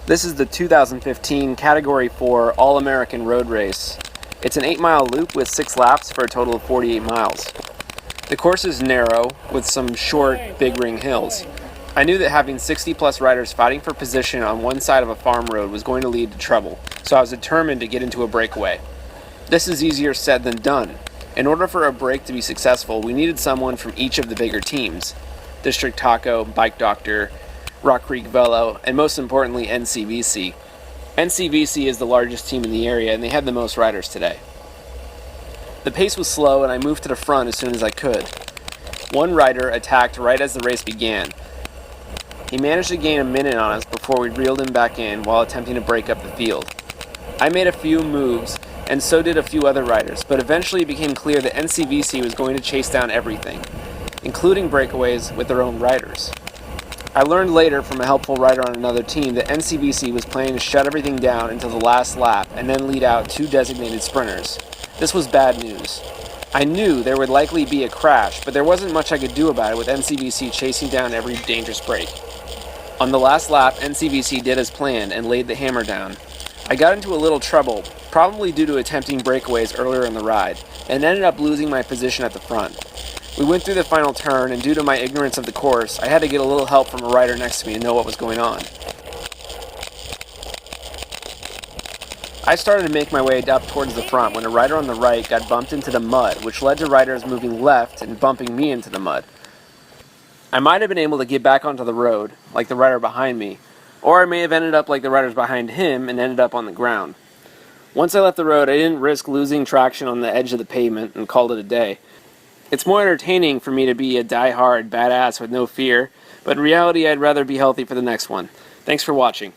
This is the 2015 Category 4 All-American Road Race. It's an 8-mile loop with 6 laps for a total of 48 miles. The course is narrow with some short, big ring hills. I knew that having 60-plus riders fighting for position on one side of a farm road was going to lead to trouble, so I was determined to get into a breakaway. This is easier said than done. In order for a break to be successful, we needed someone from each of the bigger teams: District Taco, Bike Doctor, Rock Creek Velo, and most importantly, NCVC. NCVC is the largest team in the area, and they had the most riders today. The pace was slow, and I moved to the front as soon as I could. One rider attacked right as the race began. He managed to gain a minute on us before we reeled him back in while attempting to break up the field. I made a few moves, and so did a few other riders, but eventually it became clear that NCVC was going to chase down everything, including breakaways with their own riders. I learned later from a helpful rider on another team that NCVC was planning to shut everything down until the last lap and then lead out 2 designated sprinters. This was bad news. I knew there would likely be a crash, but there wasn't much I could do about it with NCVC chasing down every dangerous break. On the last lap, NCVC did as planned and laid the hammer down. I got into a little trouble, probably due to attempting breakaways earlier in the ride, and ended up losing my position at the front. We went through the final turn, and due to my ignorance of the course, I had to get a little help from a rider next to me to know what was going on. I started to make my way up towards the front when a rider on the right got bumped into the mud, which led to riders moving left and bumping me into the mud. I might have been able to get back onto the road, like the rider behind me, or I may have ended up like the riders behind him and ended up on the ground. Once I left the road, I didn't risk losing traction on the edge of the pavement and called it a day. It's more entertaining for me to be a die-hard badass with no fear, but in reality I'd rather be healthy for the next one. Thanks for watching.